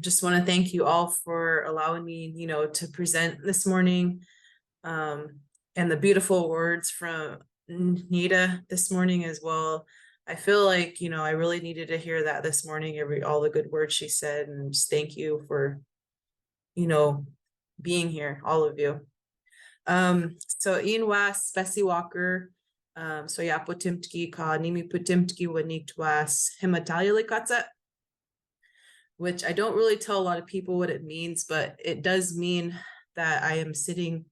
just want to thank you all for allowing me, to present this morning. And the beautiful words from Nita this morning as well. I feel like, I really needed to hear that this morning, all the good words she said, and just thank you for, being here, all of you. So Ian Was, Bessie Walker, so ya putimtki ka nimi putimtki wanitwas himatalilikatsa, which I don't really tell a lot of people what it means, but it does mean that I am sitting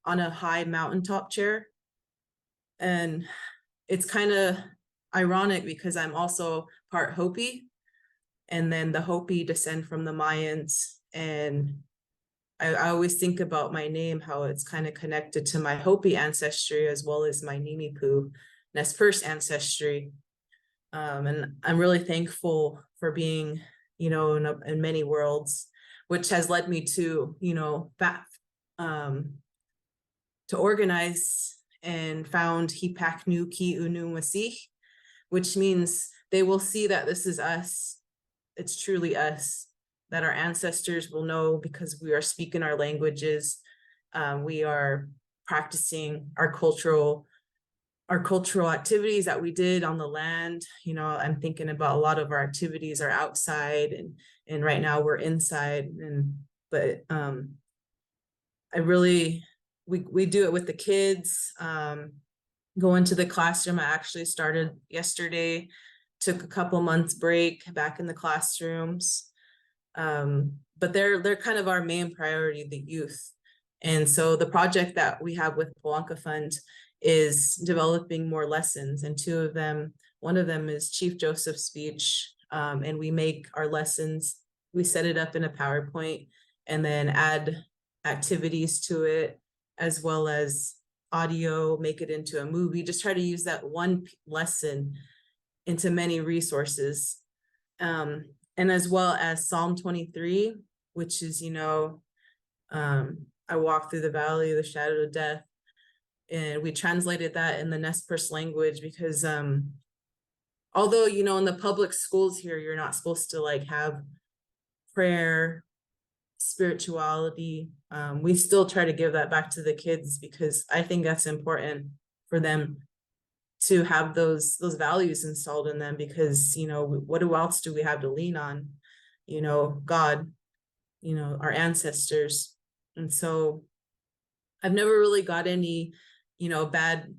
on a high mountaintop chair. And it's kind of ironic because I'm also part Hopi, and then the Hopi descend from the Mayans. And I always think about my name, how it's kind of connected to my Hopi ancestry as well as my Nimipu Nez Perce ancestry. And I'm really thankful for being, in many worlds, which has led me to, to organize and found Hipaknu Ki Unu Masih, which means they will see that this is us. It's truly us, that our ancestors will know because we are speaking our languages. We are practicing our cultural activities that we did on the land. I'm thinking about a lot of our activities are outside, and right now we're inside. But we do it with the kids. Go into the classroom. I actually started yesterday, took a couple months break back in the classrooms. But they're kind of our main priority, the youth. And so the project that we have with Pawanka Fund is developing more lessons, and one of them is Chief Joseph's speech. And we make our lessons, we set it up in a PowerPoint and then add activities to it, as well as audio, make it into a movie, just try to use that one lesson into many resources. And as well as Psalm 23, which is, I walk through the valley of the shadow of death. And we translated that in the Nez Perce language because although, in the public schools here, you're not supposed to have prayer, spirituality. We still try to give that back to the kids because I think that's important for them to have those values installed in them, because what else do we have to lean on? God, our ancestors. And so I've never really got any bad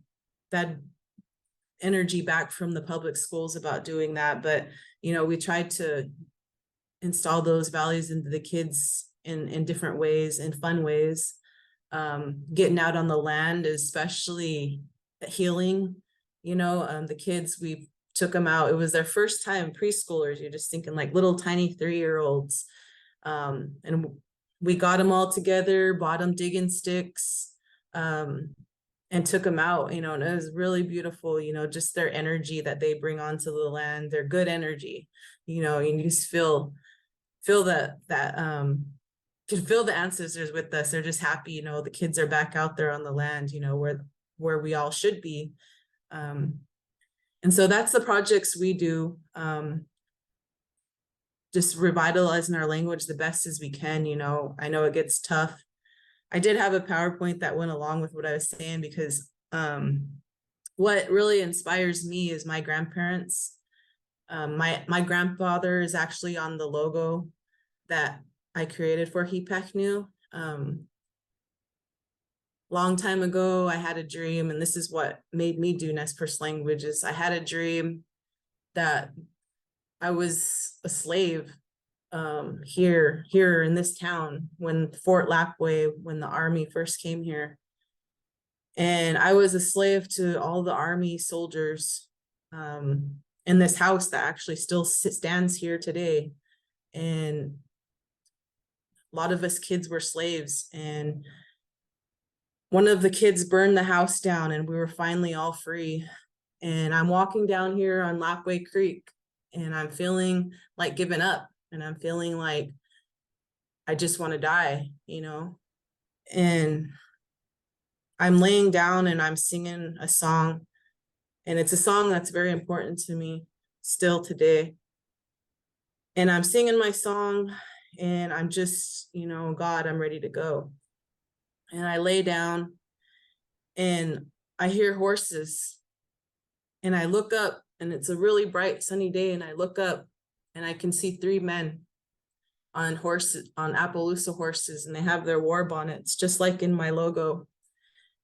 energy back from the public schools about doing that, but we tried to install those values into the kids in different ways, in fun ways. Getting out on the land, especially healing. The kids, we took them out. It was their first time, preschoolers. You're just thinking little tiny 3-year-olds. And we got them all together, bought them digging sticks, and took them out, and it was really beautiful, just their energy that they bring onto the land, their good energy, and you just feel that can feel the ancestors with us. They're just happy, the kids are back out there on the land, where we all should be. And so that's the projects we do, just revitalizing our language the best as we can. I know it gets tough. I did have a PowerPoint that went along with what I was saying, because what really inspires me is my grandparents. My grandfather is actually on the logo that I created for Hipaknu. Long time ago, I had a dream, and this is what made me do Nez Perce languages. I had a dream that I was a slave here in this town when Fort Lapway, when the army first came here. And I was a slave to all the army soldiers in this house that actually still stands here today. And a lot of us kids were slaves, and one of the kids burned the house down, and we were finally all free. And I'm walking down here on Lapway Creek, and I'm feeling like giving up, and I'm feeling like I just want to die, and I'm laying down and I'm singing a song, and it's a song that's very important to me still today. And I'm singing my song, and I'm just, God, I'm ready to go. And I lay down and I hear horses, and I look up, and it's a really bright sunny day, and I look up and I can see three men on horses, on Appaloosa horses, and they have their war bonnets, just like in my logo.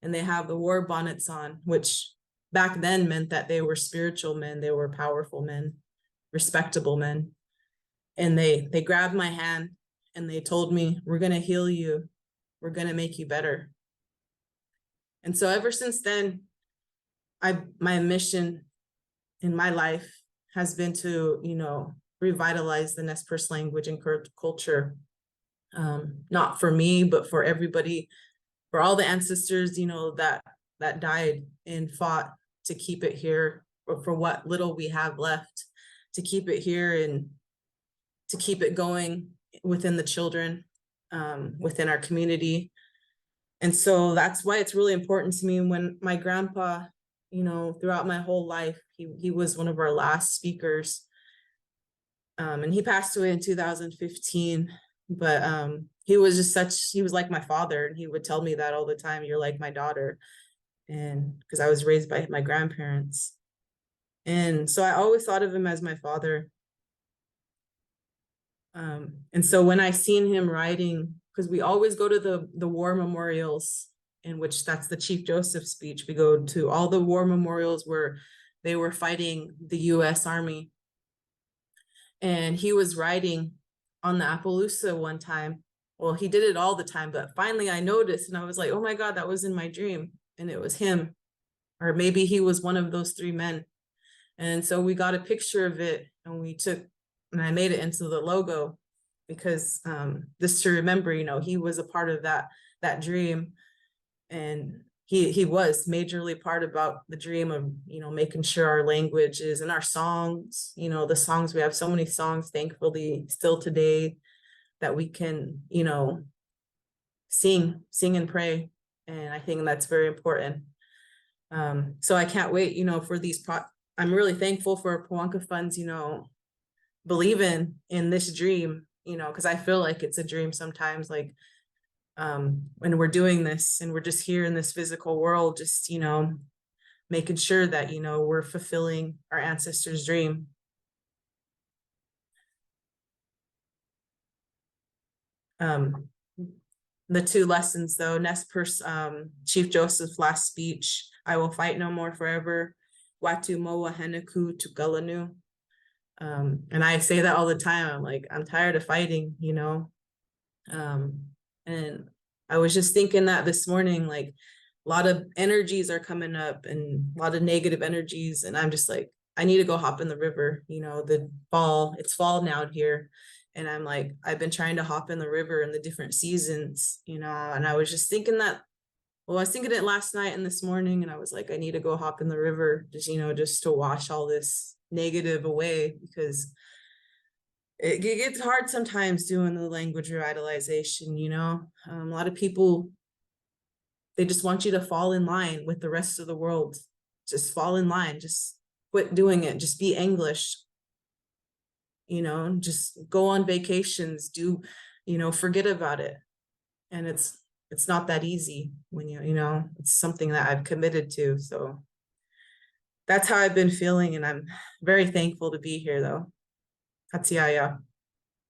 And they have the war bonnets on, which back then meant that they were spiritual men, they were powerful men, respectable men. And they grabbed my hand and they told me, we're going to heal you, we're going to make you better. And so ever since then, my mission in my life has been to, revitalize the Nez Perce language and culture. Not for me, but for everybody, for all the ancestors, that died and fought to keep it here, or for what little we have left, to keep it here and to keep it going within the children, within our community. And so that's why it's really important to me. When my grandpa, throughout my whole life, he was one of our last speakers. And he passed away in 2015, but he was like my father, and he would tell me that all the time, you're like my daughter. And because I was raised by my grandparents. And so I always thought of him as my father. And so when I seen him writing, because we always go to the war memorials, in which that's the Chief Joseph speech, we go to all the war memorials where they were fighting the US Army. And he was writing on the Appaloosa one time. Well, he did it all the time, but finally I noticed, and I was like, oh my God, that was in my dream. And it was him, or maybe he was one of those three men. And so we got a picture of it, and I made it into the logo, because just to remember, he was a part of that dream. And he was majorly part about the dream of, making sure our languages and our songs, the songs, we have so many songs, thankfully, still today, that we can, sing and pray. And I think that's very important. So I can't wait, for I'm really thankful for Pawanka Fund's, believing in this dream, because I feel like it's a dream sometimes, like, when we're doing this and we're just here in this physical world, just, making sure that, we're fulfilling our ancestors' dream. The two lessons, though, Nez Perce, Chief Joseph's last speech, I will fight no more forever, Watu Moa Heneku Tukalanu. And I say that all the time. I'm like, I'm tired of fighting, and I was just thinking that this morning, like, a lot of energies are coming up and a lot of negative energies. And I'm just like, I need to go hop in the river, it's fall now here. And I'm like, I've been trying to hop in the river in the different seasons, and I was just thinking that, well, I was thinking it last night and this morning, and I was like, I need to go hop in the river, just to wash all this negative away, because it gets hard sometimes doing the language revitalization. A lot of people, they just want you to fall in line with the rest of the world. Just fall in line, just quit doing it, just be English, just go on vacations, forget about it. And it's not that easy when it's something that I've committed to. So that's how I've been feeling, and I'm very thankful to be here, though. Hatsiaya.